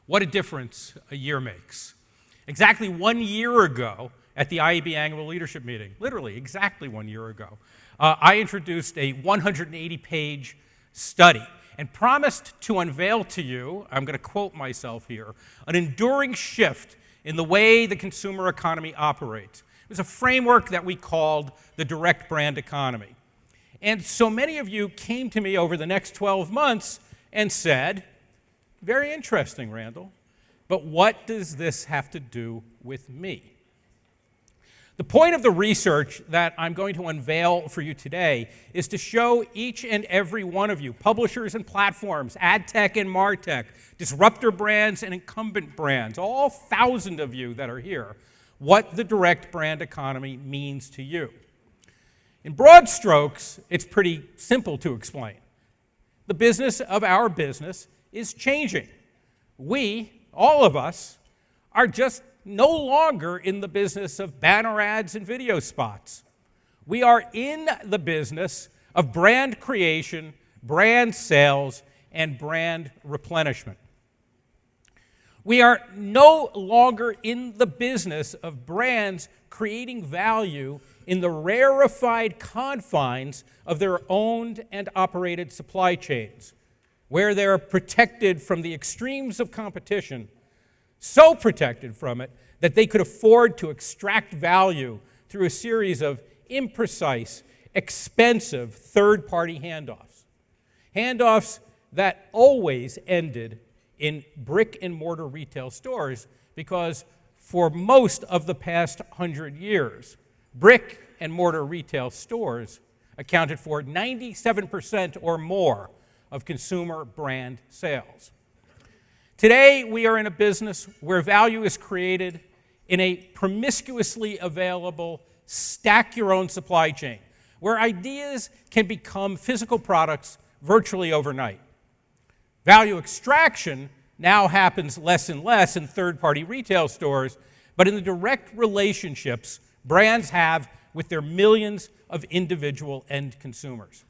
What a difference a year makes. Exactly 1 year ago at the IAB annual leadership meeting, literally exactly 1 year ago, I introduced a 180-page study and promised to unveil to you, I'm going to quote myself here, an enduring shift in the way the consumer economy operates. It was a framework that we called the direct brand economy. And so many of you came to me over the next 12 months and said, very interesting, Randall, but what does this have to do with me? The point of the research that I'm going to unveil for you today is to show each and every one of you, publishers and platforms, ad tech and martech, disruptor brands and incumbent brands, all 1,000 of you that are here, what the direct brand economy means to you. In broad strokes, it's pretty simple to explain. The business of our business is changing. We, all of us, are just no longer in the business of banner ads and video spots. We are in the business of brand creation, brand sales, and brand replenishment. We are no longer in the business of brands creating value in the rarefied confines of their owned and operated supply chains, where they're protected from the extremes of competition, so protected from it that they could afford to extract value through a series of imprecise, expensive third-party handoffs. Handoffs that always ended in brick-and-mortar retail stores because for most of the past 100 years, brick-and-mortar retail stores accounted for 97% or more of consumer brand sales. Today, we are in a business where value is created in a promiscuously available, stack-your-own supply chain, where ideas can become physical products virtually overnight. Value extraction now happens less and less in third-party retail stores, but in the direct relationships brands have with their millions of individual end consumers.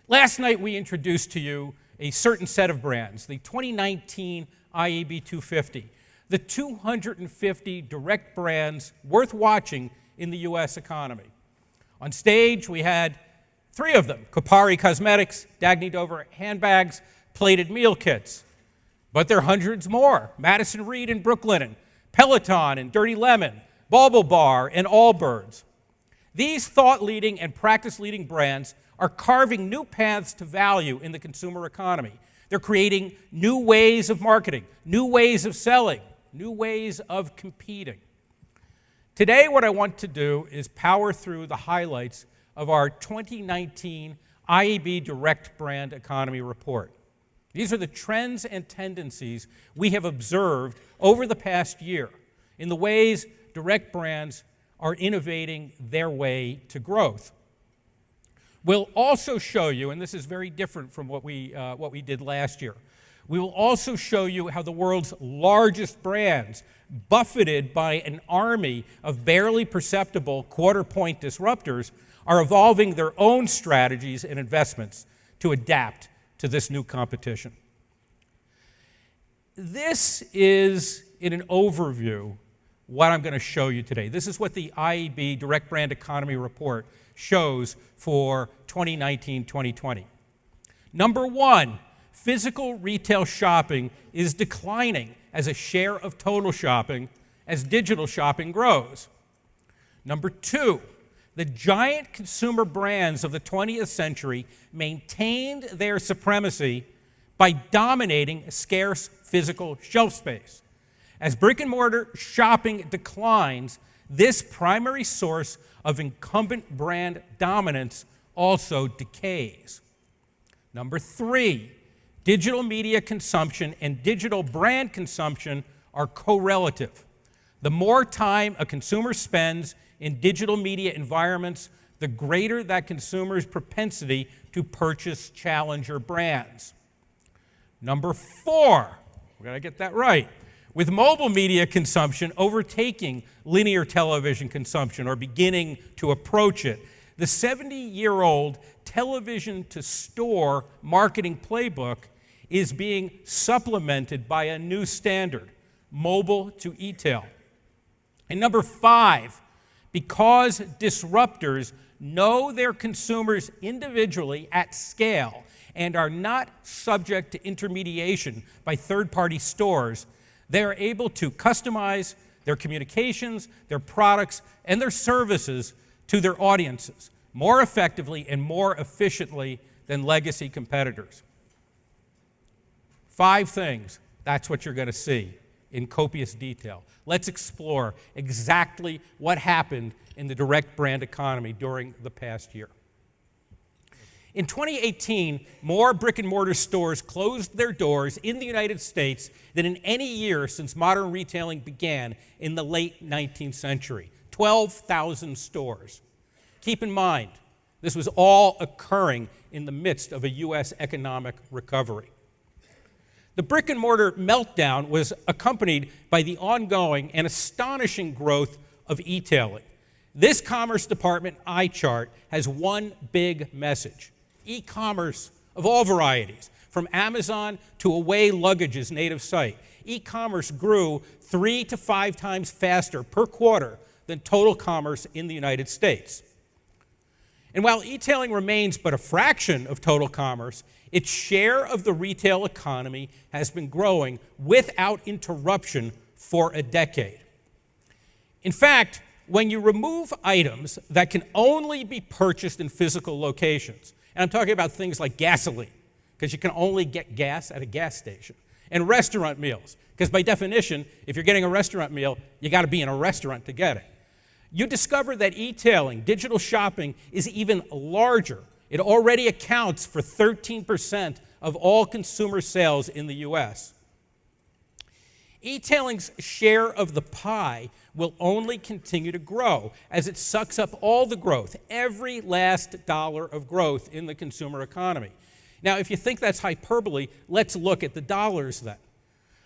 Last night, we introduced to you a certain set of brands, the 2019 IAB 250, the 250 direct brands worth watching in the U.S. economy. On stage, we had 3 of them: Kopari Cosmetics, Dagny Dover handbags, plated meal kits. But there are hundreds more: Madison Reed and Brooklinen, Peloton and Dirty Lemon, Bauble Bar and Allbirds. These thought-leading and practice-leading brands are carving new paths to value in the consumer economy. They're creating new ways of marketing, new ways of selling, new ways of competing. Today, what I want to do is power through the highlights of our 2019 IAB Direct Brand Economy Report. These are the trends and tendencies we have observed over the past year in the ways direct brands are innovating their way to growth. We'll also show you, and this is very different from what we did last year, we will also show you how the world's largest brands, buffeted by an army of barely perceptible quarter-point disruptors, are evolving their own strategies and investments to adapt to this new competition. This is, in an overview, what I'm going to show you today. This is what the IAB Direct Brand Economy Report shows for 2019-2020. Number 1, physical retail shopping is declining as a share of total shopping as digital shopping grows. Number 2, the giant consumer brands of the 20th century maintained their supremacy by dominating scarce physical shelf space. As brick-and-mortar shopping declines, this primary source of incumbent brand dominance also decays. Number 3, digital media consumption and digital brand consumption are correlative. The more time a consumer spends in digital media environments, the greater that consumer's propensity to purchase challenger brands. Number 4, we gotta get that right, with mobile media consumption overtaking linear television consumption or beginning to approach it, the 70-year-old television-to-store marketing playbook is being supplemented by a new standard, mobile to e-tail. And number 5, because disruptors know their consumers individually at scale and are not subject to intermediation by third-party stores, they are able to customize their communications, their products, and their services to their audiences more effectively and more efficiently than legacy competitors. 5 things, that's what you're going to see in copious detail. Let's explore exactly what happened in the direct brand economy during the past year. In 2018, more brick-and-mortar stores closed their doors in the United States than in any year since modern retailing began in the late 19th century. 12,000 stores. Keep in mind, this was all occurring in the midst of a U.S. economic recovery. The brick-and-mortar meltdown was accompanied by the ongoing and astonishing growth of e-tailing. This Commerce Department eye chart has one big message. E-commerce of all varieties, from Amazon to Away Luggage's native site. E-commerce grew 3 to 5 times faster per quarter than total commerce in the United States. And while e-tailing remains but a fraction of total commerce, its share of the retail economy has been growing without interruption for a decade. In fact, when you remove items that can only be purchased in physical locations, and I'm talking about things like gasoline, because you can only get gas at a gas station, and restaurant meals, because by definition, if you're getting a restaurant meal, you got to be in a restaurant to get it. You discover that e-tailing, digital shopping, is even larger. It already accounts for 13% of all consumer sales in the U.S. E-tailing's share of the pie will only continue to grow as it sucks up all the growth, every last dollar of growth in the consumer economy. Now, if you think that's hyperbole, let's look at the dollars then.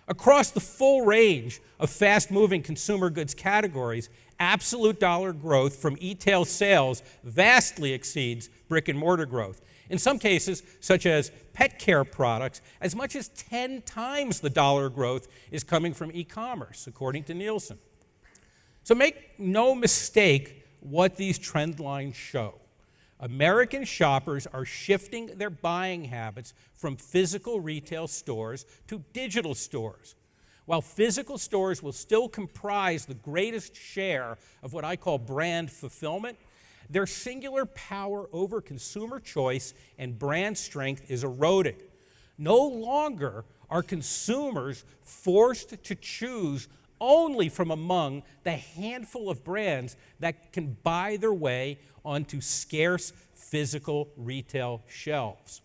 Across the full range of fast-moving consumer goods categories, absolute dollar growth from e-tail sales vastly exceeds brick-and-mortar growth. In some cases, such as pet care products, as much as 10 times the dollar growth is coming from e-commerce, according to Nielsen. So make no mistake what these trend lines show. American shoppers are shifting their buying habits from physical retail stores to digital stores. While physical stores will still comprise the greatest share of what I call brand fulfillment, their singular power over consumer choice and brand strength is eroding. No longer are consumers forced to choose only from among the handful of brands that can buy their way onto scarce physical retail shelves.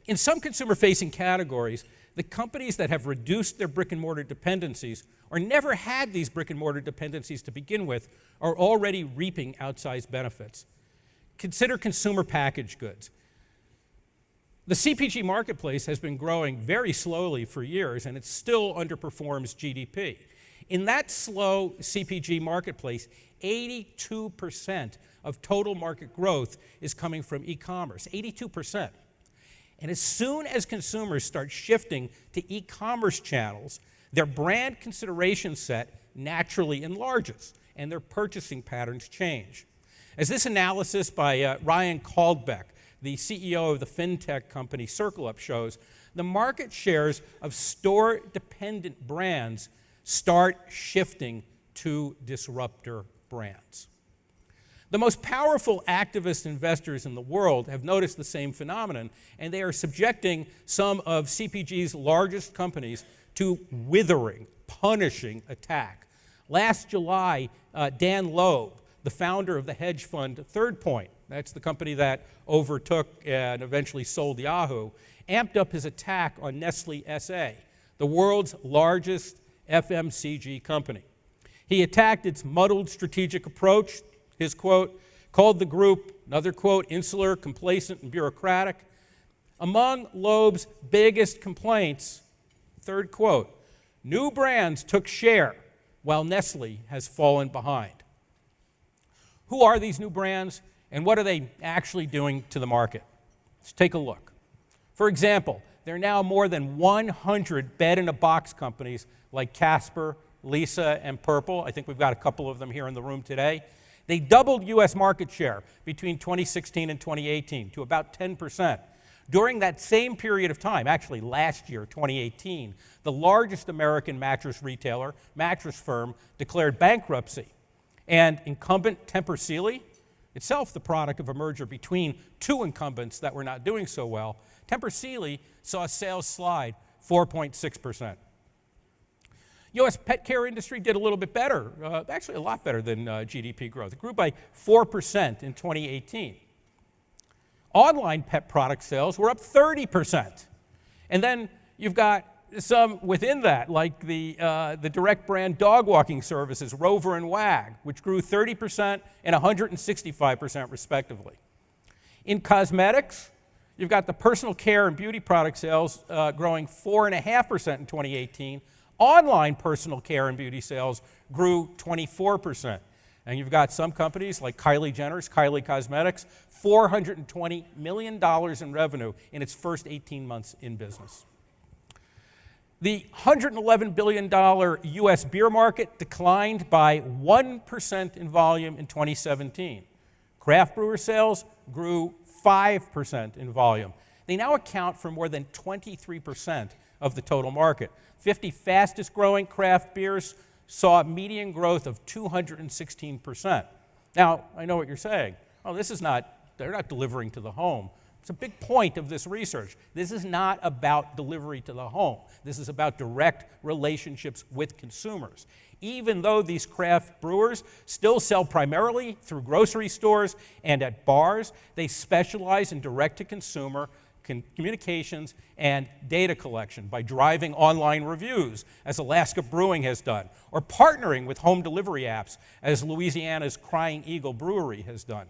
In some consumer-facing categories, the companies that have reduced their brick-and-mortar dependencies or never had these brick-and-mortar dependencies to begin with are already reaping outsized benefits. Consider consumer packaged goods. The CPG marketplace has been growing very slowly for years, and it still underperforms GDP. In that slow CPG marketplace, 82% of total market growth is coming from e-commerce, 82%. And as soon as consumers start shifting to e-commerce channels, their brand consideration set naturally enlarges, and their purchasing patterns change. As this analysis by Ryan Caldbeck, the CEO of the fintech company CircleUp, shows, the market shares of store-dependent brands start shifting to disruptor brands. The most powerful activist investors in the world have noticed the same phenomenon, and they are subjecting some of CPG's largest companies to withering, punishing attack. Last July, Dan Loeb, the founder of the hedge fund Third Point, that's the company that overtook and eventually sold Yahoo, amped up his attack on Nestle SA, the world's largest FMCG company. He attacked its muddled strategic approach, his quote, called the group, another quote, insular, complacent, and bureaucratic. Among Loeb's biggest complaints, third quote, new brands took share while Nestle has fallen behind. Who are these new brands, and what are they actually doing to the market? Let's take a look. For example, there are now more than 100 bed-in-a-box companies like Casper, Lisa, and Purple. I think we've got a couple of them here in the room today. They doubled U.S. market share between 2016 and 2018 to about 10%. During that same period of time, actually last year, 2018, the largest American mattress retailer, mattress firm, declared bankruptcy. And Incumbent Tempur-Sealy, itself the product of a merger between two incumbents that were not doing so well, Tempur-Sealy saw sales slide 4.6%. U.S. pet care industry did a little bit better, actually a lot better than GDP growth. It grew by 4% in 2018. Online pet product sales were up 30%. And then you've got some within that, like the direct brand dog walking services, Rover and Wag, which grew 30% and 165% respectively. In cosmetics, you've got the personal care and beauty product sales growing 4.5% in 2018. Online personal care and beauty sales grew 24%. And you've got some companies like Kylie Jenner's Kylie Cosmetics, $420 million in revenue in its first 18 months in business. The $111 billion U.S. beer market declined by 1% in volume in 2017. Craft brewer sales grew 5% in volume. They now account for more than 23% of the total market. 50 fastest growing craft beers saw a median growth of 216%. Now, I know what you're saying. Oh, they're not delivering to the home. It's a big point of this research. This is not about delivery to the home. This is about direct relationships with consumers. Even though these craft brewers still sell primarily through grocery stores and at bars, they specialize in direct-to-consumer communications and data collection by driving online reviews, as Alaska Brewing has done, or partnering with home delivery apps, as Louisiana's Crying Eagle Brewery has done.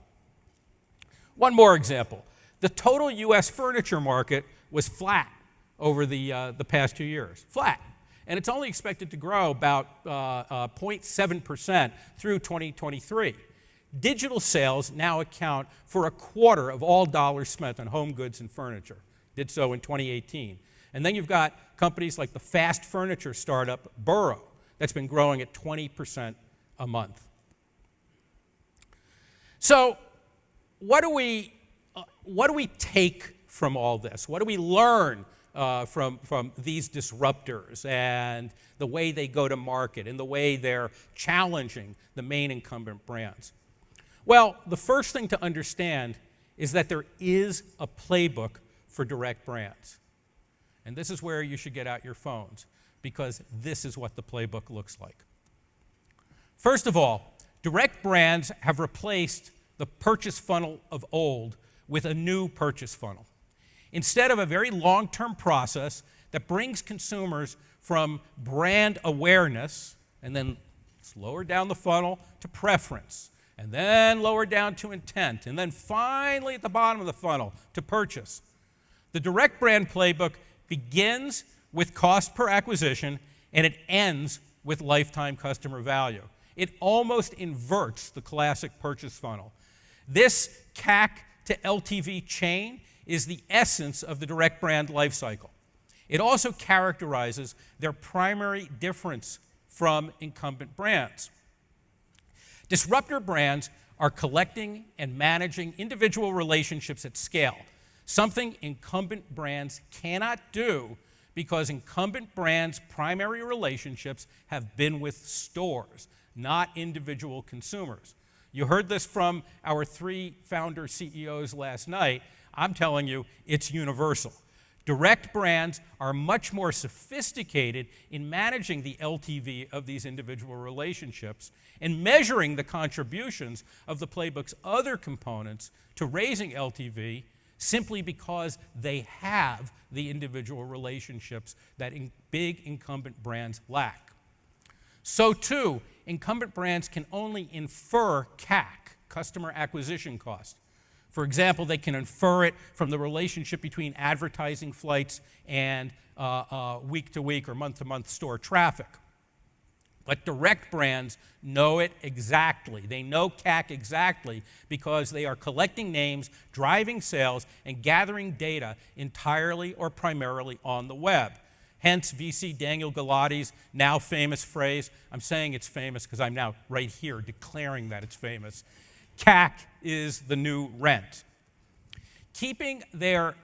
One more example. The total U.S. furniture market was flat over the past 2 years. Flat. And it's only expected to grow about 0.7% through 2023. Digital sales now account for a quarter of all dollars spent on home goods and furniture. Did so in 2018. And then you've got companies like the fast furniture startup Burrow that's been growing at 20% a month. So what do we take from all this? What do we learn from these disruptors and the way they go to market and the way they're challenging the main incumbent brands? Well, the first thing to understand is that there is a playbook for direct brands. And this is where you should get out your phones, because this is what the playbook looks like. First of all, direct brands have replaced the purchase funnel of old with a new purchase funnel. Instead of a very long-term process that brings consumers from brand awareness and then lower down the funnel to preference, and then lower down to intent, and then finally at the bottom of the funnel to purchase. The direct brand playbook begins with cost per acquisition, and it ends with lifetime customer value. It almost inverts the classic purchase funnel. This CAC to LTV chain is the essence of the direct brand life cycle. It also characterizes their primary difference from incumbent brands. Disruptor brands are collecting and managing individual relationships at scale, something incumbent brands cannot do because incumbent brands' primary relationships have been with stores, not individual consumers. You heard this from our 3 founder CEOs last night. I'm telling you, it's universal. Direct brands are much more sophisticated in managing the LTV of these individual relationships and measuring the contributions of the playbook's other components to raising LTV simply because they have the individual relationships that big incumbent brands lack. So too, incumbent brands can only infer CAC, customer acquisition cost. For example, they can infer it from the relationship between advertising flights and week-to-week or month-to-month store traffic. But direct brands know it exactly. They know CAC exactly because they are collecting names, driving sales, and gathering data entirely or primarily on the web. Hence, VC Daniel Galati's now famous phrase. I'm saying it's famous because I'm now right here declaring that it's famous. CAC is the new rent. Keeping their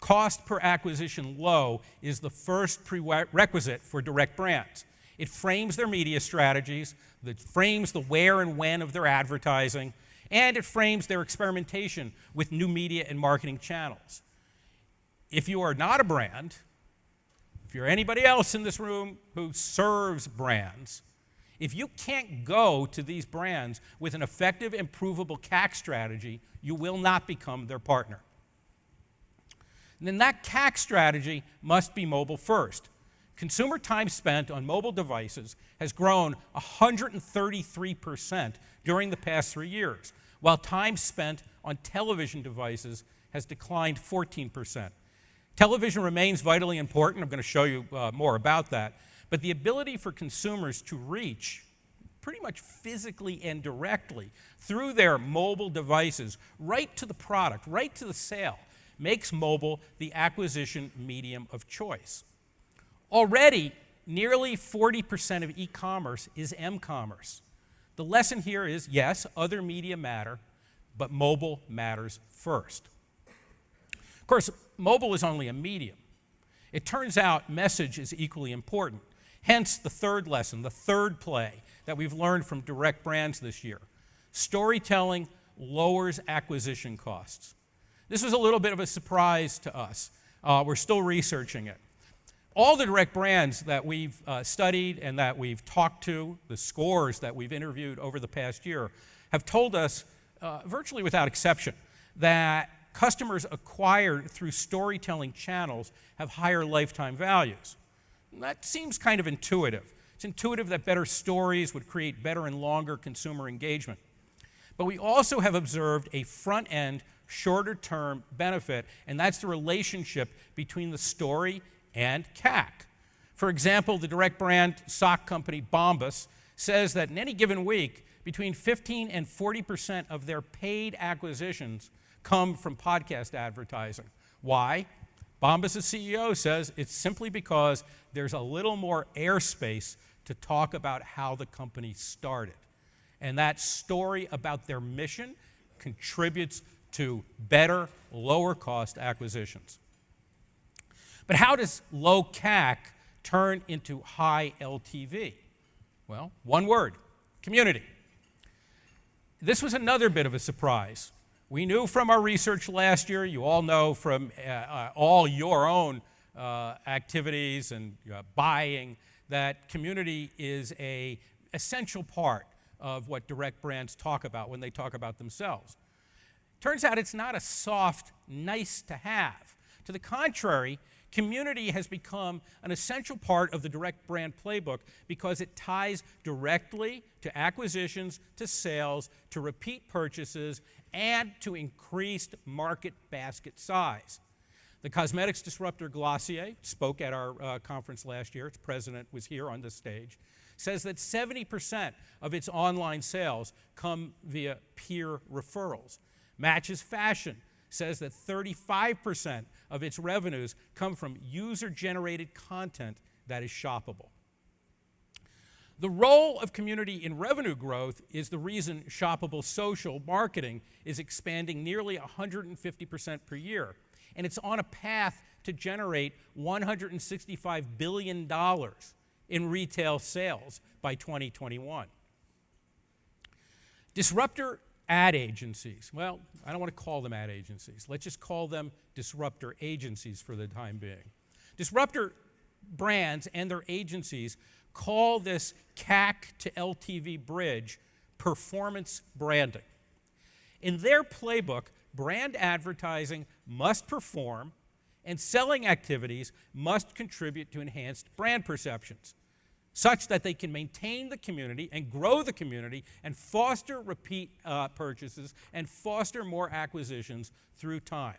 cost per acquisition low is the first prerequisite for direct brands. It frames their media strategies, it frames the where and when of their advertising, and it frames their experimentation with new media and marketing channels. If you are not a brand, if you're anybody else in this room who serves brands, if you can't go to these brands with an effective and provable CAC strategy, you will not become their partner. And then that CAC strategy must be mobile first. Consumer time spent on mobile devices has grown 133% during the past 3 years, while time spent on television devices has declined 14%. Television remains vitally important. I'm going to show you more about that. But the ability for consumers to reach pretty much physically and directly through their mobile devices right to the product, right to the sale, makes mobile the acquisition medium of choice. Already, nearly 40% of e-commerce is m-commerce. The lesson here is, yes, other media matter, but mobile matters first. Of course, mobile is only a medium. It turns out message is equally important. Hence, the third lesson, the third play that we've learned from direct brands this year. Storytelling lowers acquisition costs. This was a little bit of a surprise to us. We're still researching it. All the direct brands that we've studied and that we've talked to, the scores that we've interviewed over the past year, have told us, virtually without exception, that customers acquired through storytelling channels have higher lifetime values. And that seems kind of intuitive. It's intuitive that better stories would create better and longer consumer engagement. But we also have observed a front-end, shorter-term benefit, and that's the relationship between the story and CAC. For example, the direct brand sock company Bombas says that in any given week, between 15 and 40% of their paid acquisitions come from podcast advertising. Why? Bombas' CEO says it's simply because there's a little more airspace to talk about how the company started. And that story about their mission contributes to better, lower-cost acquisitions. But how does low CAC turn into high LTV? Well, one word: community. This was another bit of a surprise. We knew from our research last year, you all know from all your own activities and buying, that community is an essential part of what direct brands talk about when they talk about themselves. Turns out it's not a soft, nice to have. To the contrary, community has become an essential part of the direct brand playbook because it ties directly to acquisitions, to sales, to repeat purchases, and to increased market basket size. The cosmetics disruptor Glossier spoke at our conference last year. Its president was here on this stage. Says that 70% of its online sales come via peer referrals. Matches Fashion says that 35% of its revenues come from user-generated content that is shoppable. The role of community in revenue growth is the reason shoppable social marketing is expanding nearly 150% per year, and it's on a path to generate $165 billion in retail sales by 2021. Disruptor ad agencies. Well, I don't want to call them ad agencies. Let's just call them disruptor agencies for the time being. Disruptor brands and their agencies call this CAC to LTV bridge performance branding. In their playbook, brand advertising must perform and selling activities must contribute to enhanced brand perceptions, such that they can maintain the community and grow the community and foster repeat purchases and foster more acquisitions through time.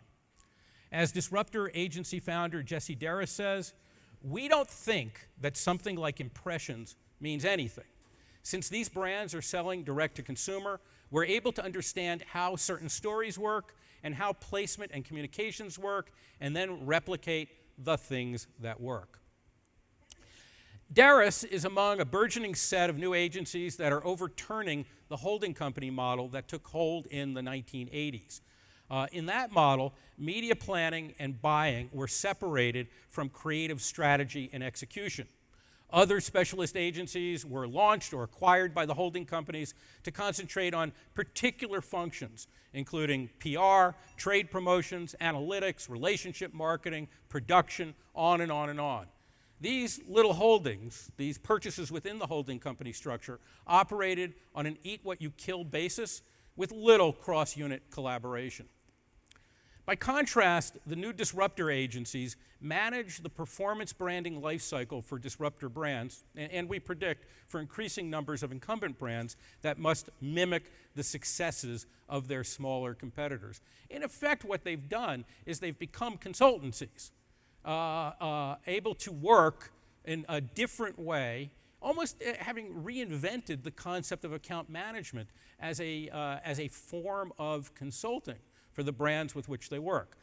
As disruptor agency founder Jesse Darris says, we don't think that something like impressions means anything. Since these brands are selling direct to consumer, we're able to understand how certain stories work and how placement and communications work, and then replicate the things that work. Darris is among a burgeoning set of new agencies that are overturning the holding company model that took hold in the 1980s. In that model, media planning and buying were separated from creative strategy and execution. Other specialist agencies were launched or acquired by the holding companies to concentrate on particular functions, including PR, trade promotions, analytics, relationship marketing, production, on and on and on. These little holdings, these purchases within the holding company structure, operated on an eat-what-you-kill basis with little cross-unit collaboration. By contrast, the new disruptor agencies manage the performance branding life cycle for disruptor brands, and we predict for increasing numbers of incumbent brands that must mimic the successes of their smaller competitors. In effect, what they've done is they've become consultancies, able to work in a different way, almost having reinvented the concept of account management as a form of consulting for the brands with which they work.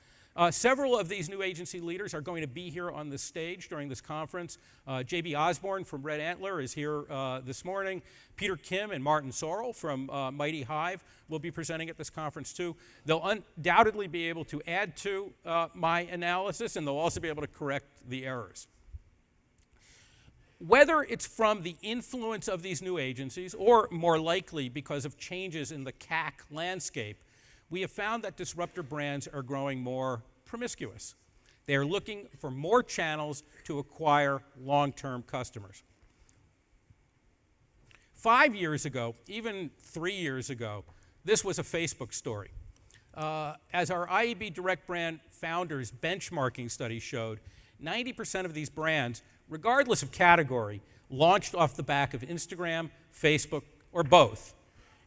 Several of these new agency leaders are going to be here on this stage during this conference. J.B. Osborne from Red Antler is here this morning. Peter Kim and Martin Sorrell from Mighty Hive will be presenting at this conference too. They'll undoubtedly be able to add to my analysis, and they'll also be able to correct the errors. Whether it's from the influence of these new agencies, or more likely because of changes in the CAC landscape, we have found that disruptor brands are growing more promiscuous. They are looking for more channels to acquire long-term customers. 5 years ago, even 3 years ago, this was a Facebook story. As our IAB Direct Brand Founders benchmarking study showed, 90% of these brands, regardless of category, launched off the back of Instagram, Facebook, or both.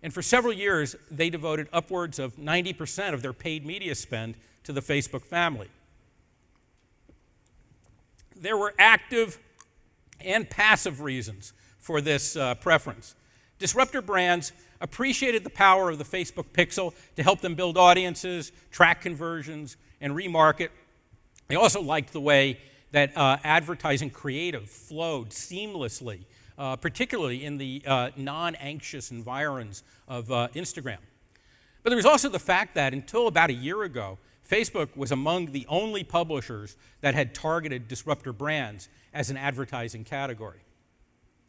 And for several years, they devoted upwards of 90% of their paid media spend to the Facebook family. There were active and passive reasons for this preference. Disruptor brands appreciated the power of the Facebook pixel to help them build audiences, track conversions, and remarket. They also liked the way that advertising creative flowed seamlessly, particularly in the non-anxious environs of Instagram. But there was also the fact that until about a year ago, Facebook was among the only publishers that had targeted disruptor brands as an advertising category.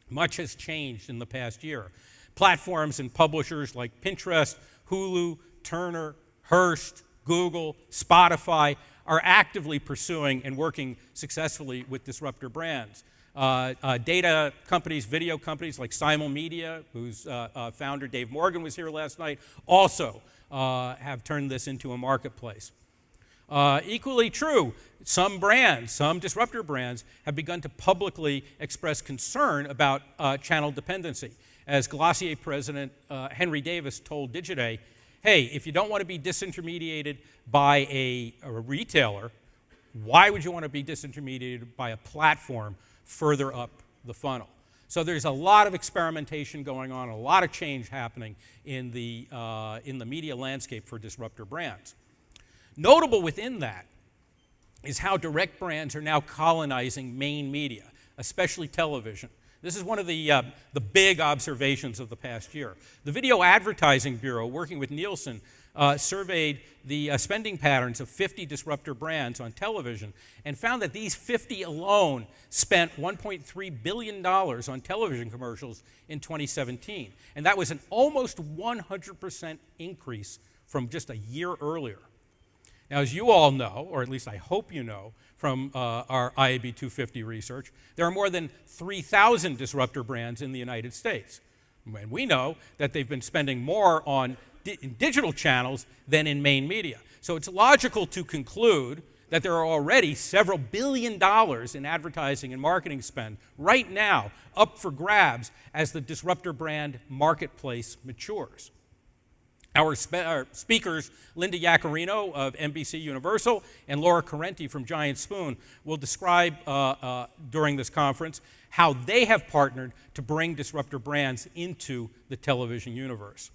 Much has changed in the past year. Platforms and publishers like Pinterest, Hulu, Turner, Hearst, Google, Spotify are actively pursuing and working successfully with disruptor brands. Data companies, video companies like Simul Media, whose founder Dave Morgan was here last night, also have turned this into a marketplace. Equally true, some brands, some disruptor brands, have begun to publicly express concern about channel dependency. As Glossier president Henry Davis told Digiday, hey, if you don't want to be disintermediated by a retailer, why would you want to be disintermediated by a platform further up the funnel? So there's a lot of experimentation going on, a lot of change happening in the media landscape for disruptor brands. Notable within that is how direct brands are now colonizing main media, especially television. This is one of the big observations of the past year. The Video Advertising Bureau, working with Nielsen, surveyed the spending patterns of 50 disruptor brands on television and found that these 50 alone spent $1.3 billion on television commercials in 2017. And that was an almost 100% increase from just a year earlier. Now, as you all know, or at least I hope you know, from our IAB 250 research, there are more than 3,000 disruptor brands in the United States. And we know that they've been spending more on digital channels than in main media. So it's logical to conclude that there are already several $billion in advertising and marketing spend right now up for grabs as the disruptor brand marketplace matures. Our speakers, Linda Yaccarino of NBC Universal and Laura Carenti from Giant Spoon, will describe during this conference how they have partnered to bring disruptor brands into the television universe.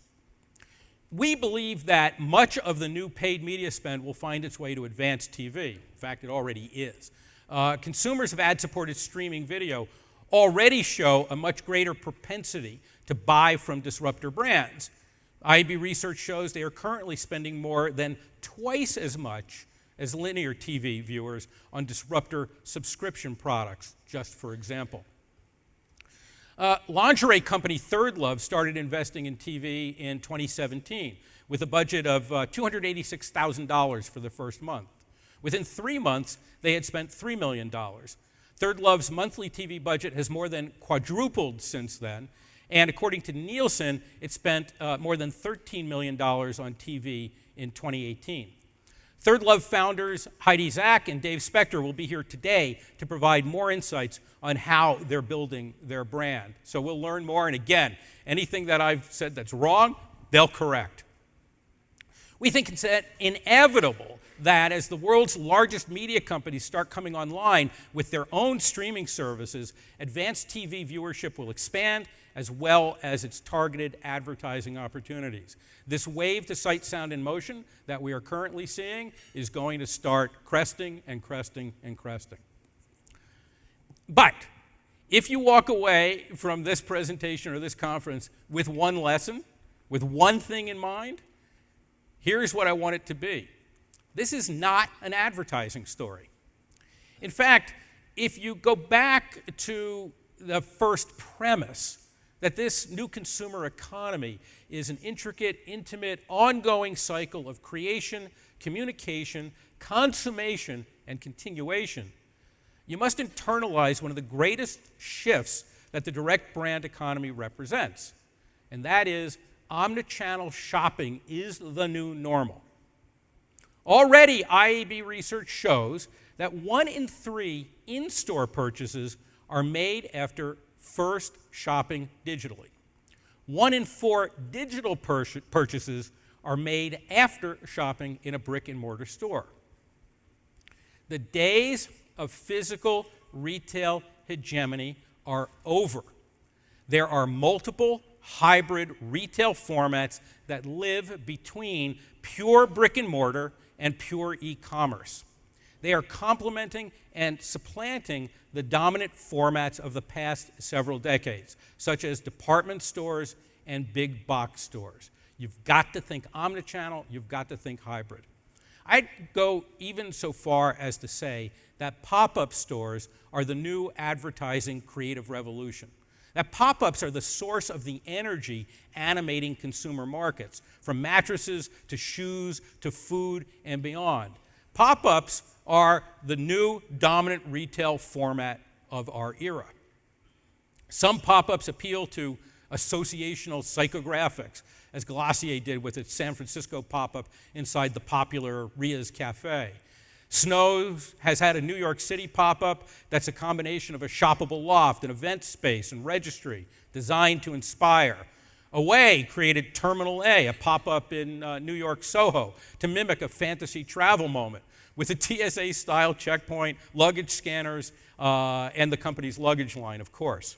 We believe that much of the new paid media spend will find its way to advanced TV. In fact, it already is. Consumers of ad-supported streaming video already show a much greater propensity to buy from disruptor brands. IAB research shows they are currently spending more than twice as much as linear TV viewers on disruptor subscription products, just for example. Lingerie company Third Love started investing in TV in 2017 with a budget of $286,000 for the first month. Within 3 months, they had spent $3 million. Third Love's monthly TV budget has more than quadrupled since then, and according to Nielsen, it spent more than $13 million on TV in 2018. Third Love founders Heidi Zak and Dave Spector will be here today to provide more insights on how they're building their brand. So we'll learn more, and again, anything that I've said that's wrong, they'll correct. We think it's inevitable that as the world's largest media companies start coming online with their own streaming services, advanced TV viewership will expand as well as its targeted advertising opportunities. This wave to sight, sound, and motion that we are currently seeing is going to start cresting and cresting and cresting. But if you walk away from this presentation or this conference with one lesson, with one thing in mind, here's what I want it to be. This is not an advertising story. In fact, if you go back to the first premise, that this new consumer economy is an intricate, intimate, ongoing cycle of creation, communication, consummation, and continuation, you must internalize one of the greatest shifts that the direct brand economy represents, and that is omni-channel shopping is the new normal. Already, IAB research shows that 1 in 3 in-store purchases are made after first shopping digitally. 1 in 4 digital purchases are made after shopping in a brick-and-mortar store. The days of physical retail hegemony are over. There are multiple hybrid retail formats that live between pure brick-and-mortar and pure e-commerce. They are complementing and supplanting the dominant formats of the past several decades, such as department stores and big box stores. You've got to think omnichannel, you've got to think hybrid. I'd go even so far as to say that pop-up stores are the new advertising creative revolution. That pop-ups are the source of the energy animating consumer markets, from mattresses to shoes to food and beyond. Pop-ups are the new dominant retail format of our era. Some pop-ups appeal to associational psychographics, as Glossier did with its San Francisco pop-up inside the popular Ria's Cafe. Snows has had a New York City pop-up that's a combination of a shoppable loft, an event space, and registry designed to inspire. Away created Terminal A, a pop-up in New York Soho, to mimic a fantasy travel moment with a TSA-style checkpoint, luggage scanners, and the company's luggage line, of course.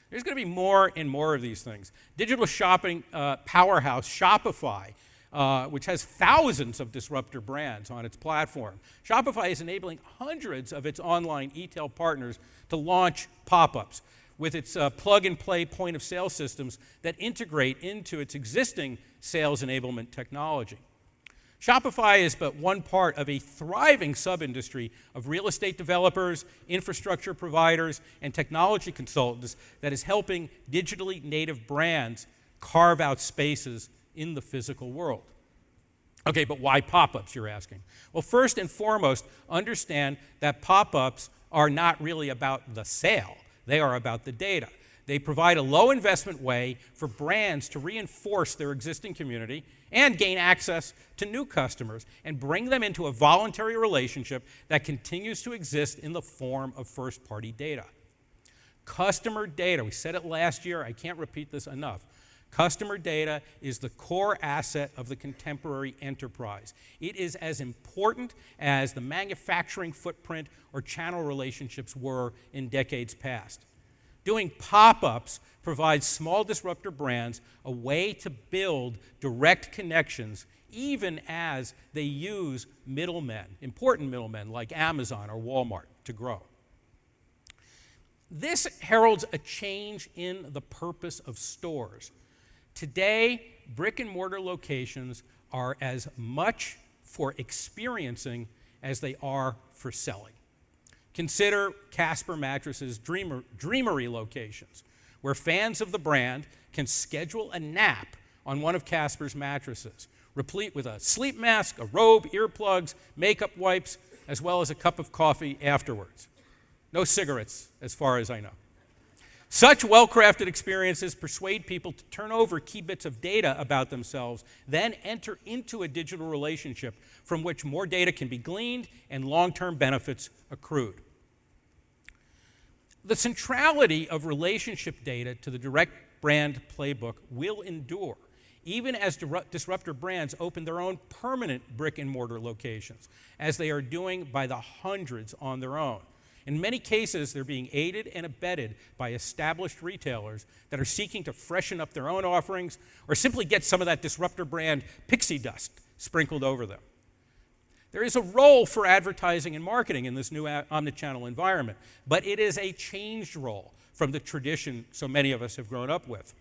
There's going to be more and more of these things. Digital shopping powerhouse Shopify, which has thousands of disruptor brands on its platform. Shopify is enabling hundreds of its online e-tail partners to launch pop-ups with its plug-and-play point-of-sale systems that integrate into its existing sales enablement technology. Shopify is but one part of a thriving sub-industry of real estate developers, infrastructure providers, and technology consultants that is helping digitally native brands carve out spaces in the physical world. Okay, but why pop-ups, you're asking? Well, first and foremost, understand that pop-ups are not really about the sale. They are about the data. They provide a low-investment way for brands to reinforce their existing community and gain access to new customers and bring them into a voluntary relationship that continues to exist in the form of first-party data. Customer data, we said it last year, I can't repeat this enough. Customer data is the core asset of the contemporary enterprise. It is as important as the manufacturing footprint or channel relationships were in decades past. Doing pop-ups provides small disruptor brands a way to build direct connections even as they use middlemen, important middlemen like Amazon or Walmart, to grow. This heralds a change in the purpose of stores. Today, brick and mortar locations are as much for experiencing as they are for selling. Consider Casper Mattress's Dreamery locations, where fans of the brand can schedule a nap on one of Casper's mattresses, replete with a sleep mask, a robe, earplugs, makeup wipes, as well as a cup of coffee afterwards. No cigarettes, as far as I know. Such well-crafted experiences persuade people to turn over key bits of data about themselves, then enter into a digital relationship from which more data can be gleaned and long-term benefits accrued. The centrality of relationship data to the direct brand playbook will endure, even as disruptor brands open their own permanent brick-and-mortar locations, as they are doing by the hundreds on their own. In many cases, they're being aided and abetted by established retailers that are seeking to freshen up their own offerings or simply get some of that disruptor brand pixie dust sprinkled over them. There is a role for advertising and marketing in this new omni-channel environment, but it is a changed role from the tradition so many of us have grown up with.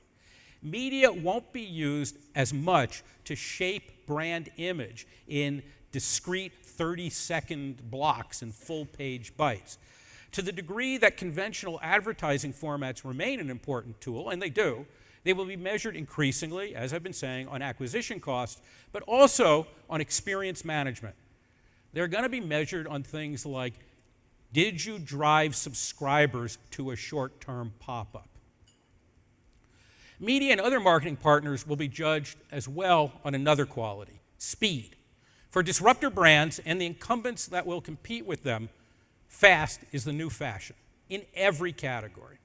Media won't be used as much to shape brand image in discrete 30-second blocks and full-page bites. To the degree that conventional advertising formats remain an important tool, and they do, they will be measured increasingly, as I've been saying, on acquisition costs, but also on experience management. They're going to be measured on things like, did you drive subscribers to a short-term pop-up? Media and other marketing partners will be judged as well on another quality, speed. For disruptor brands and the incumbents that will compete with them, fast is the new fashion in every category.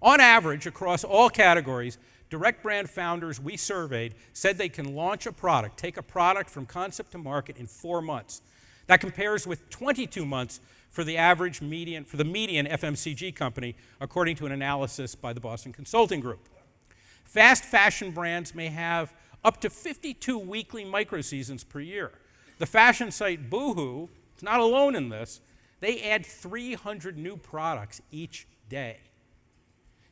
On average, across all categories, direct brand founders we surveyed said they can launch a product, take a product from concept to market in 4 months. That compares with 22 months for the median FMCG company, according to an analysis by the Boston Consulting Group. Fast fashion brands may have up to 52 weekly micro-seasons per year. The fashion site Boohoo is not alone in this. They add 300 new products each day.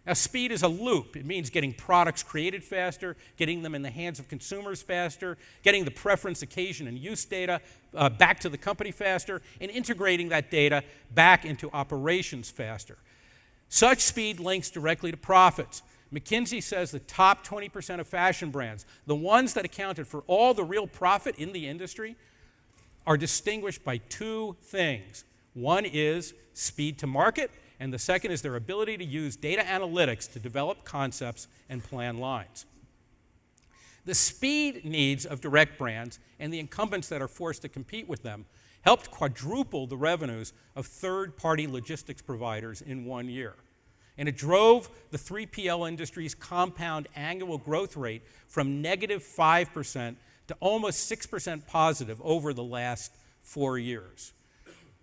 Now, speed is a loop. It means getting products created faster, getting them in the hands of consumers faster, getting the preference, occasion, and use data back to the company faster, and integrating that data back into operations faster. Such speed links directly to profits. McKinsey says the top 20% of fashion brands, the ones that accounted for all the real profit in the industry, are distinguished by 2 things. One is speed to market, and the second is their ability to use data analytics to develop concepts and plan lines. The speed needs of direct brands and the incumbents that are forced to compete with them helped quadruple the revenues of third-party logistics providers in 1 year. And it drove the 3PL industry's compound annual growth rate from negative 5% to almost 6% positive over the last 4 years.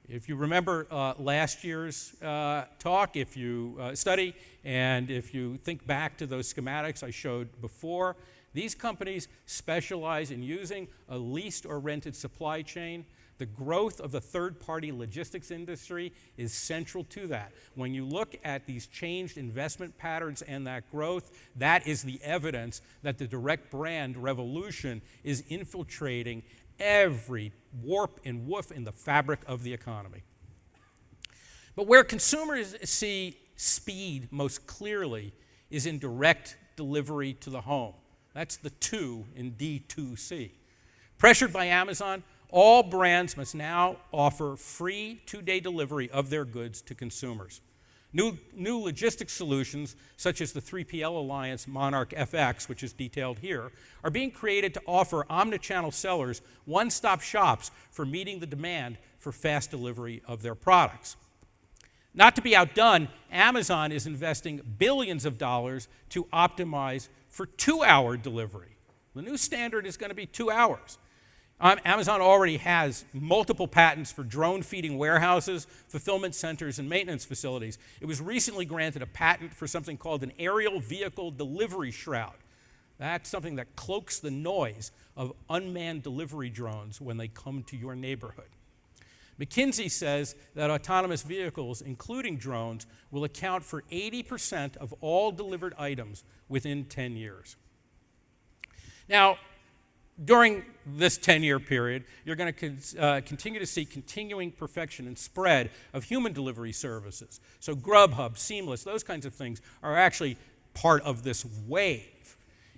If you remember last year's talk, if you study, and if you think back to those schematics I showed before, these companies specialize in using a leased or rented supply chain. The growth of the third-party logistics industry is central to that. When you look at these changed investment patterns and that growth, that is the evidence that the direct brand revolution is infiltrating every warp and woof in the fabric of the economy. But where consumers see speed most clearly is in direct delivery to the home. That's the 2 in D2C. Pressured by Amazon, all brands must now offer free 2-day delivery of their goods to consumers. New logistics solutions, such as the 3PL Alliance Monarch FX, which is detailed here, are being created to offer omni-channel sellers one-stop shops for meeting the demand for fast delivery of their products. Not to be outdone, Amazon is investing billions of dollars to optimize for 2-hour delivery. The new standard is going to be 2 hours. Amazon already has multiple patents for drone feeding warehouses, fulfillment centers, and maintenance facilities. It was recently granted a patent for something called an aerial vehicle delivery shroud. That's something that cloaks the noise of unmanned delivery drones when they come to your neighborhood. McKinsey says that autonomous vehicles, including drones, will account for 80% of all delivered items within 10 years. Now, during this 10-year period, you're going to continue to see continuing perfection and spread of human delivery services. So Grubhub, Seamless, those kinds of things are actually part of this wave.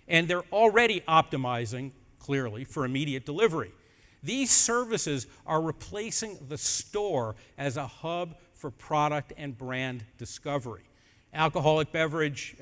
And they're already optimizing, clearly, for immediate delivery. These services are replacing the store as a hub for product and brand discovery. Alcoholic beverage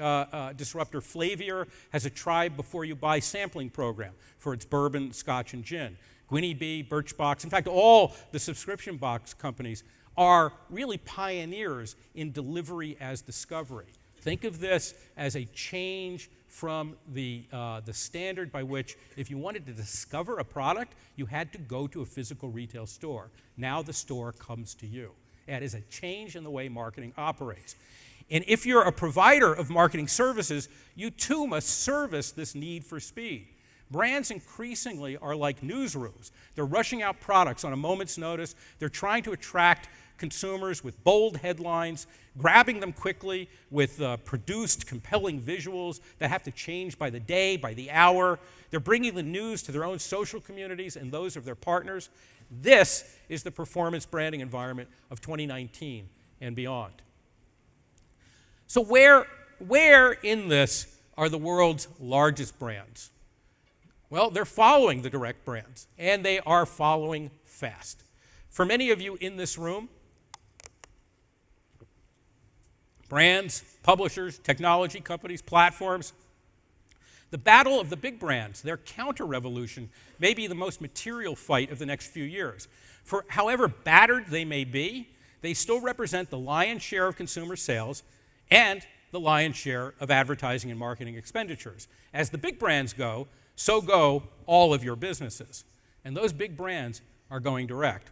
disruptor Flavier has a try before you buy sampling program for its bourbon, scotch, and gin. Gwinny Bee, Birchbox, in fact, all the subscription box companies are really pioneers in delivery as discovery. Think of this as a change from the standard by which if you wanted to discover a product, you had to go to a physical retail store. Now the store comes to you. That is a change in the way marketing operates. And if you're a provider of marketing services, you too must service this need for speed. Brands increasingly are like newsrooms. They're rushing out products on a moment's notice. They're trying to attract consumers with bold headlines, grabbing them quickly with produced, compelling visuals that have to change by the day, by the hour. They're bringing the news to their own social communities and those of their partners. This is the performance branding environment of 2019 and beyond. So where in this are the world's largest brands? Well, they're following the direct brands, and they are following fast. For many of you in this room, brands, publishers, technology companies, platforms, the battle of the big brands, their counter-revolution, may be the most material fight of the next few years. For however battered they may be, they still represent the lion's share of consumer sales and the lion's share of advertising and marketing expenditures. As the big brands go, so go all of your businesses. And those big brands are going direct.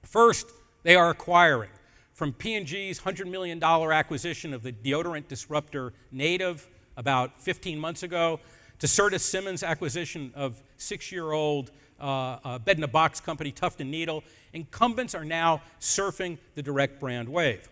First, they are acquiring. From P&G's $100 million acquisition of the deodorant disruptor Native about 15 months ago, to Serta Simmons' acquisition of 6-year-old bed-in-a-box company Tuft & Needle, incumbents are now surfing the direct brand wave.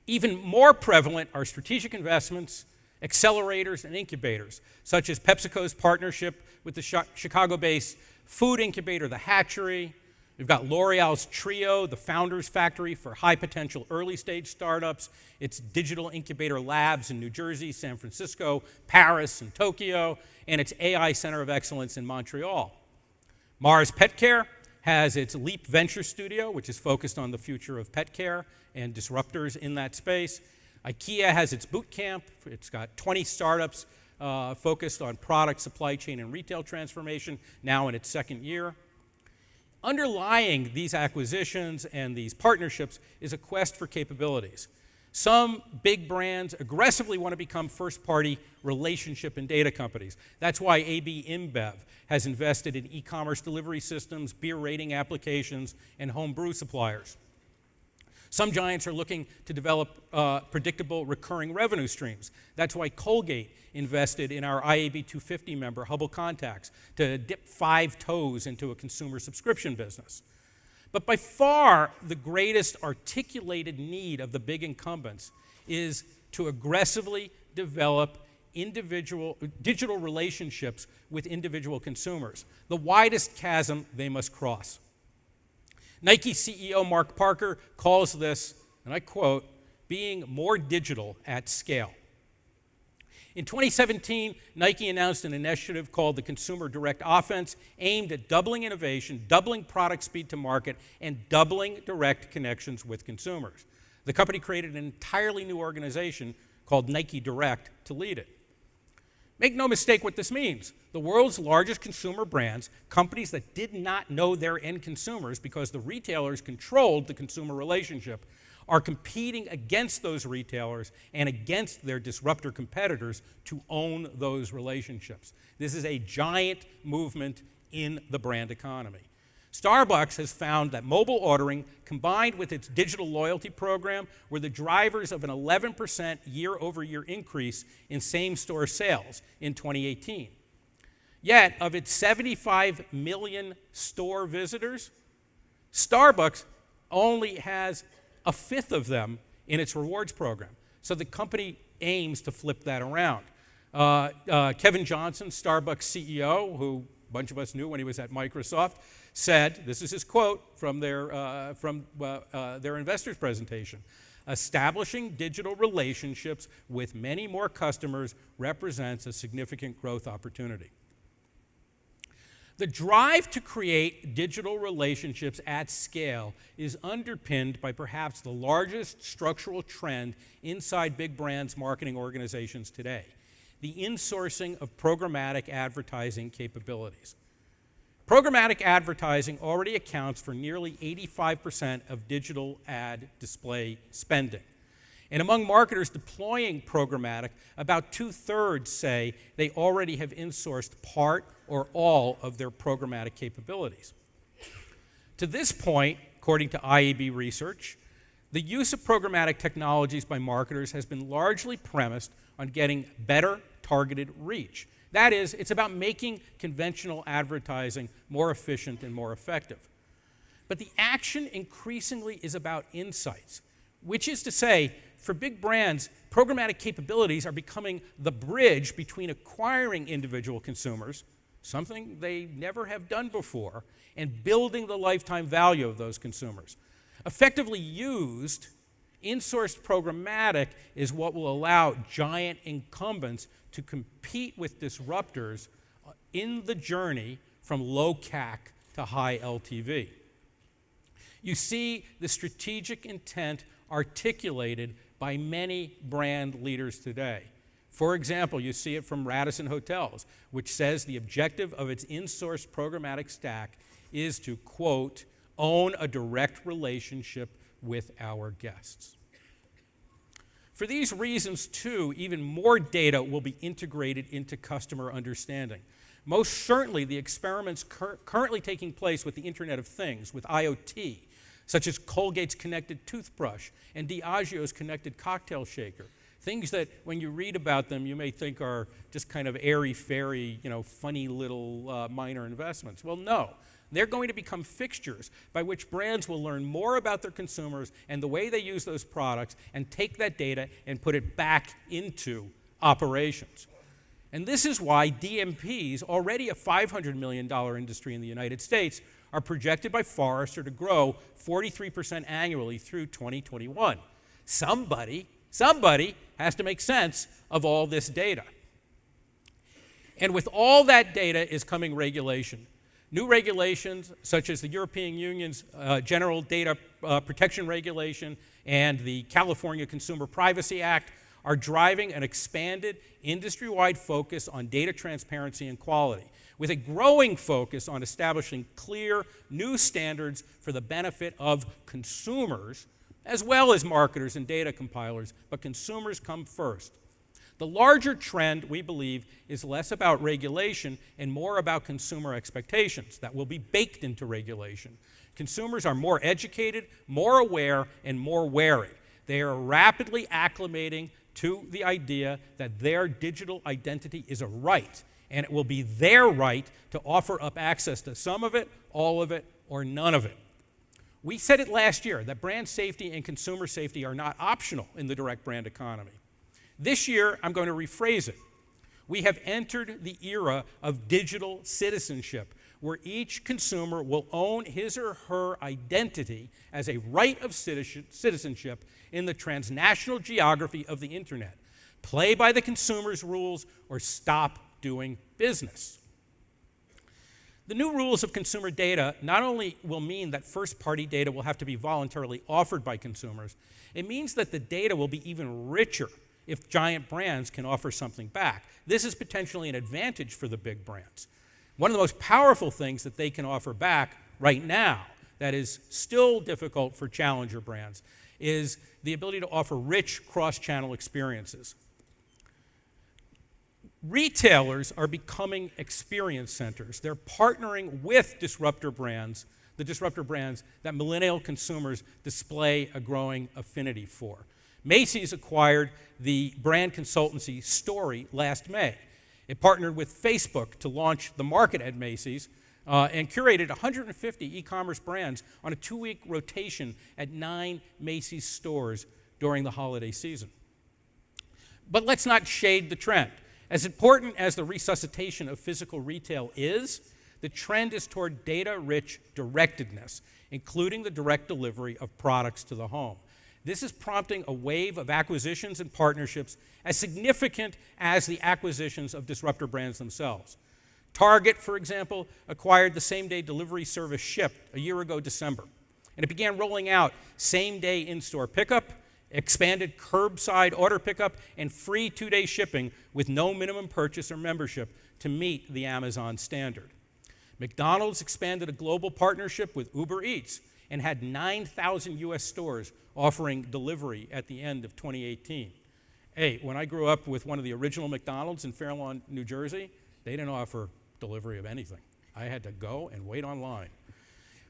Even more prevalent are strategic investments, accelerators, and incubators, such as PepsiCo's partnership with the Chicago-based food incubator, The Hatchery. We've got L'Oreal's Trio, the Founders Factory for high-potential early-stage startups, its digital incubator labs in New Jersey, San Francisco, Paris, and Tokyo, and its AI Center of Excellence in Montreal. Mars Pet Care has its Leap Venture Studio, which is focused on the future of pet care and disruptors in that space. IKEA has its Boot Camp. It's got 20 startups focused on product, supply chain, and retail transformation, now in its second year. Underlying these acquisitions and these partnerships is a quest for capabilities. Some big brands aggressively want to become first-party relationship and data companies. That's why AB InBev has invested in e-commerce delivery systems, beer rating applications, and home brew suppliers. Some giants are looking to develop predictable recurring revenue streams. That's why Colgate invested in our IAB 250 member, Hubble Contacts, to dip 5 toes into a consumer subscription business. But by far, the greatest articulated need of the big incumbents is to aggressively develop digital relationships with individual consumers, the widest chasm they must cross. Nike CEO Mark Parker calls this, and I quote, being more digital at scale. In 2017, Nike announced an initiative called the Consumer Direct Offense, aimed at doubling innovation, doubling product speed to market, and doubling direct connections with consumers. The company created an entirely new organization called Nike Direct to lead it. Make no mistake what this means. The world's largest consumer brands, companies that did not know their end consumers because the retailers controlled the consumer relationship, are competing against those retailers and against their disruptor competitors to own those relationships. This is a giant movement in the brand economy. Starbucks has found that mobile ordering, combined with its digital loyalty program, were the drivers of an 11% year-over-year increase in same-store sales in 2018. Yet, of its 75 million store visitors, Starbucks only has a fifth of them in its rewards program. So the company aims to flip that around. Kevin Johnson, Starbucks CEO, who a bunch of us knew when he was at Microsoft, said, this is his quote from their investors presentation, "Establishing digital relationships with many more customers represents a significant growth opportunity." The drive to create digital relationships at scale is underpinned by perhaps the largest structural trend inside big brands' marketing organizations today, the insourcing of programmatic advertising capabilities. Programmatic advertising already accounts for nearly 85% of digital ad display spending. And among marketers deploying programmatic, about 2/3 say they already have insourced part or all of their programmatic capabilities. To this point, according to IAB research, the use of programmatic technologies by marketers has been largely premised on getting better targeted reach. That is, it's about making conventional advertising more efficient and more effective. But the action increasingly is about insights, which is to say, for big brands, programmatic capabilities are becoming the bridge between acquiring individual consumers, something they never have done before, and building the lifetime value of those consumers. Effectively used, insourced programmatic is what will allow giant incumbents to compete with disruptors in the journey from low CAC to high LTV. You see the strategic intent articulated by many brand leaders today. For example, you see it from Radisson Hotels, which says the objective of its insourced programmatic stack is to, quote, own a direct relationship with our guests. For these reasons, too, even more data will be integrated into customer understanding. Most certainly, the experiments currently taking place with the Internet of Things, with IoT, such as Colgate's connected toothbrush and Diageo's connected cocktail shaker. Things that, when you read about them, you may think are just kind of airy-fairy, funny little minor investments. Well, no. They're going to become fixtures by which brands will learn more about their consumers and the way they use those products and take that data and put it back into operations. And this is why DMPs, already a $500 million industry in the United States, are projected by Forrester to grow 43% annually through 2021. Somebody has to make sense of all this data. And with all that data is coming regulation. New regulations, such as the European Union's General Data Protection Regulation and the California Consumer Privacy Act, are driving an expanded industry-wide focus on data transparency and quality, with a growing focus on establishing clear new standards for the benefit of consumers, as well as marketers and data compilers, but consumers come first. The larger trend, we believe, is less about regulation and more about consumer expectations that will be baked into regulation. Consumers are more educated, more aware, and more wary. They are rapidly acclimating to the idea that their digital identity is a right, and it will be their right to offer up access to some of it, all of it, or none of it. We said it last year that brand safety and consumer safety are not optional in the direct brand economy. This year, I'm going to rephrase it. We have entered the era of digital citizenship, where each consumer will own his or her identity as a right of citizenship in the transnational geography of the internet. Play by the consumer's rules or stop doing business. The new rules of consumer data not only will mean that first-party data will have to be voluntarily offered by consumers, it means that the data will be even richer if giant brands can offer something back. This is potentially an advantage for the big brands. One of the most powerful things that they can offer back right now that is still difficult for challenger brands is the ability to offer rich cross-channel experiences. Retailers are becoming experience centers. They're partnering with disruptor brands, the disruptor brands that millennial consumers display a growing affinity for. Macy's acquired the brand consultancy Story last May. It partnered with Facebook to launch the market at Macy's and curated 150 e-commerce brands on a 2-week rotation at 9 Macy's stores during the holiday season. But let's not shade the trend. As important as the resuscitation of physical retail is, the trend is toward data-rich directedness, including the direct delivery of products to the home. This is prompting a wave of acquisitions and partnerships as significant as the acquisitions of disruptor brands themselves. Target, for example, acquired the same-day delivery service Shipt a year ago December, and it began rolling out same-day in-store pickup, expanded curbside order pickup, and free 2-day shipping with no minimum purchase or membership to meet the Amazon standard. McDonald's expanded a global partnership with Uber Eats and had 9,000 US stores offering delivery at the end of 2018. Hey, when I grew up with one of the original McDonald's in Fair Lawn, New Jersey, they didn't offer delivery of anything. I had to go and wait online.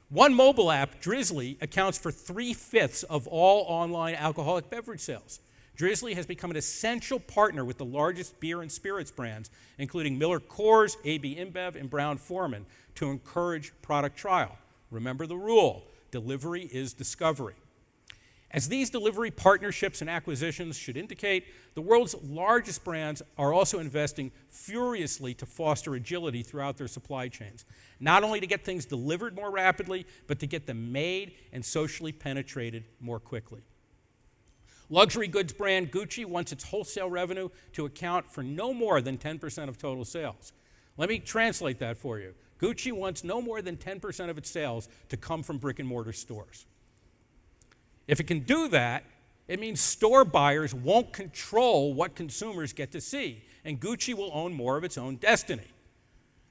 One mobile app, Drizzly, accounts for 3/5 of all online alcoholic beverage sales. Drizzly has become an essential partner with the largest beer and spirits brands, including Miller Coors, AB InBev, and Brown-Forman, to encourage product trial. Remember the rule, delivery is discovery. As these delivery partnerships and acquisitions should indicate, the world's largest brands are also investing furiously to foster agility throughout their supply chains, not only to get things delivered more rapidly, but to get them made and socially penetrated more quickly. Luxury goods brand Gucci wants its wholesale revenue to account for no more than 10% of total sales. Let me translate that for you. Gucci wants no more than 10% of its sales to come from brick and mortar stores. If it can do that, it means store buyers won't control what consumers get to see, and Gucci will own more of its own destiny.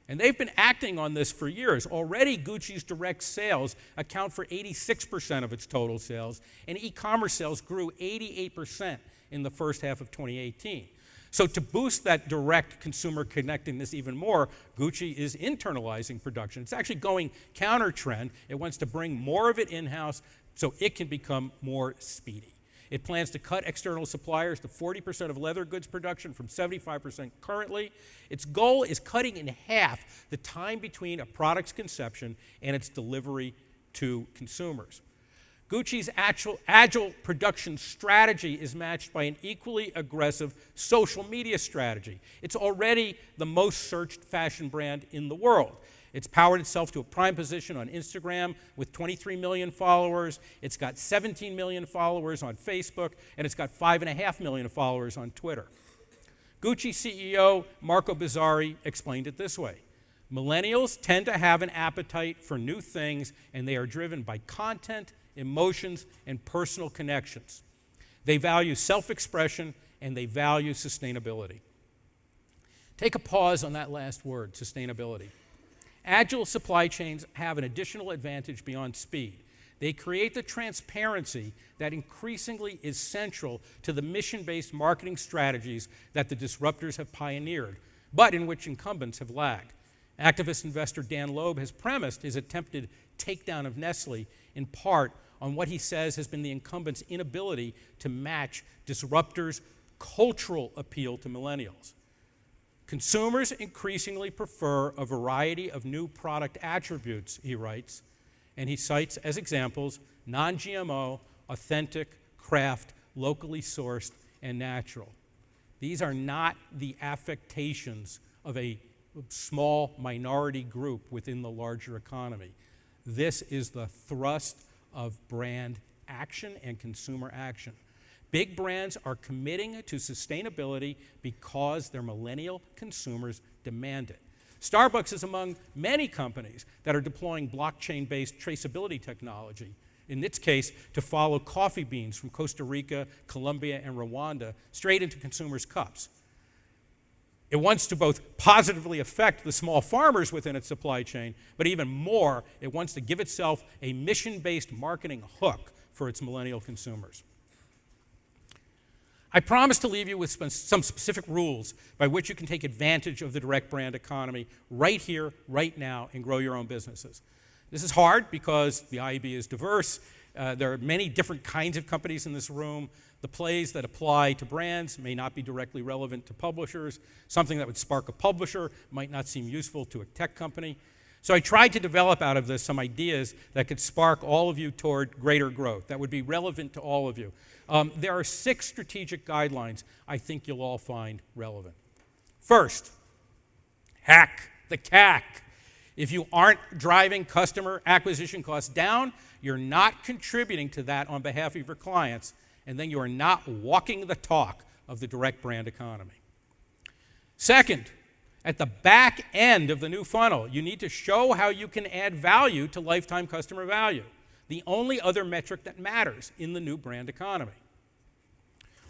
And they've been acting on this for years. Already, Gucci's direct sales account for 86% of its total sales, and e-commerce sales grew 88% in the first half of 2018. So to boost that direct consumer connectedness even more, Gucci is internalizing production. It's actually going counter-trend. It wants to bring more of it in-house so it can become more speedy. It plans to cut external suppliers to 40% of leather goods production from 75% currently. Its goal is cutting in half the time between a product's conception and its delivery to consumers. Gucci's agile production strategy is matched by an equally aggressive social media strategy. It's already the most searched fashion brand in the world. It's powered itself to a prime position on Instagram with 23 million followers. It's got 17 million followers on Facebook, and it's got 5.5 million followers on Twitter. Gucci CEO Marco Bizzarri explained it this way. Millennials tend to have an appetite for new things, and they are driven by content, emotions, and personal connections. They value self-expression, and they value sustainability. Take a pause on that last word, sustainability. Agile supply chains have an additional advantage beyond speed. They create the transparency that increasingly is central to the mission-based marketing strategies that the disruptors have pioneered, but in which incumbents have lagged. Activist investor Dan Loeb has premised his attempted takedown of Nestle in part on what he says has been the incumbents' inability to match disruptors' cultural appeal to millennials. Consumers increasingly prefer a variety of new product attributes, he writes, and he cites as examples non-GMO, authentic, craft, locally sourced, and natural. These are not the affectations of a small minority group within the larger economy. This is the thrust of brand action and consumer action. Big brands are committing to sustainability because their millennial consumers demand it. Starbucks is among many companies that are deploying blockchain-based traceability technology, in its case, to follow coffee beans from Costa Rica, Colombia, and Rwanda straight into consumers' cups. It wants to both positively affect the small farmers within its supply chain, but even more, it wants to give itself a mission-based marketing hook for its millennial consumers. I promise to leave you with some specific rules by which you can take advantage of the direct brand economy right here, right now, and grow your own businesses. This is hard because the IAB is diverse. There are many different kinds of companies in this room. The plays that apply to brands may not be directly relevant to publishers. Something that would spark a publisher might not seem useful to a tech company. So I tried to develop out of this some ideas that could spark all of you toward greater growth, that would be relevant to all of you. There are 6 strategic guidelines I think you'll all find relevant. First, hack the CAC. If you aren't driving customer acquisition costs down, you're not contributing to that on behalf of your clients, and then you are not walking the talk of the direct brand economy. Second, at the back end of the new funnel, you need to show how you can add value to lifetime customer value, the only other metric that matters in the new brand economy.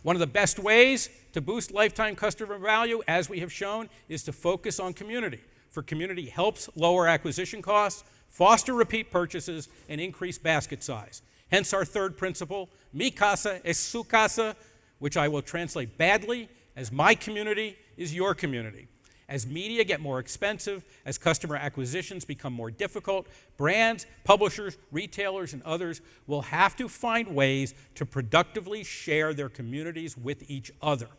One of the best ways to boost lifetime customer value, as we have shown, is to focus on community. For community helps lower acquisition costs, foster repeat purchases, and increase basket size. Hence our third principle, mi casa es su casa, which I will translate badly as my community is your community. As media get more expensive, as customer acquisitions become more difficult, brands, publishers, retailers, and others will have to find ways to productively share their communities with each other.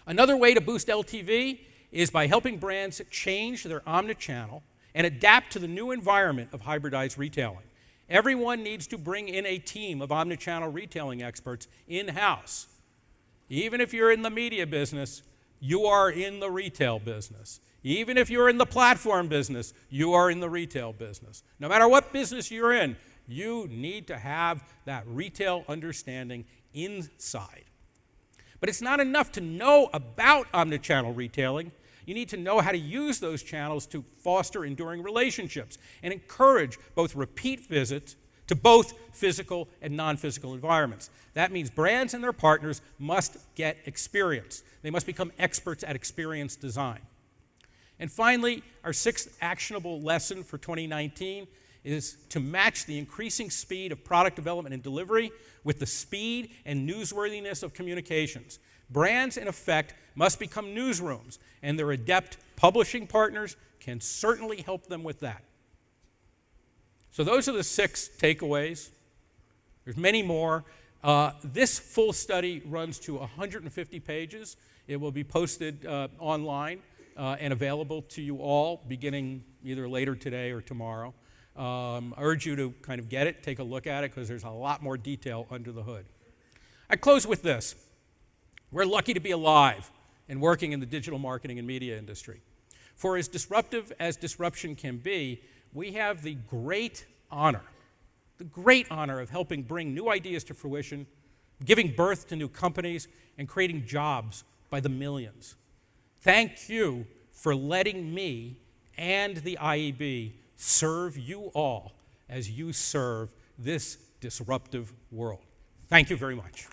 Another way to boost LTV is by helping brands change their omni-channel and adapt to the new environment of hybridized retailing. Everyone needs to bring in a team of omni-channel retailing experts in-house. Even if you're in the media business, you are in the retail business. Even if you're in the platform business, you are in the retail business. No matter what business you're in, you need to have that retail understanding inside. But it's not enough to know about omnichannel retailing. You need to know how to use those channels to foster enduring relationships and encourage both repeat visits to both physical and non-physical environments. That means brands and their partners must get experience. They must become experts at experience design. And finally, our 6th actionable lesson for 2019 is to match the increasing speed of product development and delivery with the speed and newsworthiness of communications. Brands, in effect, must become newsrooms, and their adept publishing partners can certainly help them with that. So those are the 6 takeaways. There's many more. This full study runs to 150 pages. It will be posted online and available to you all beginning either later today or tomorrow. I urge you to kind of get it, take a look at it, because there's a lot more detail under the hood. I close with this. We're lucky to be alive and working in the digital marketing and media industry. For as disruptive as disruption can be, we have the great honor of helping bring new ideas to fruition, giving birth to new companies, and creating jobs by the millions. Thank you for letting me and the IAB serve you all as you serve this disruptive world. Thank you very much.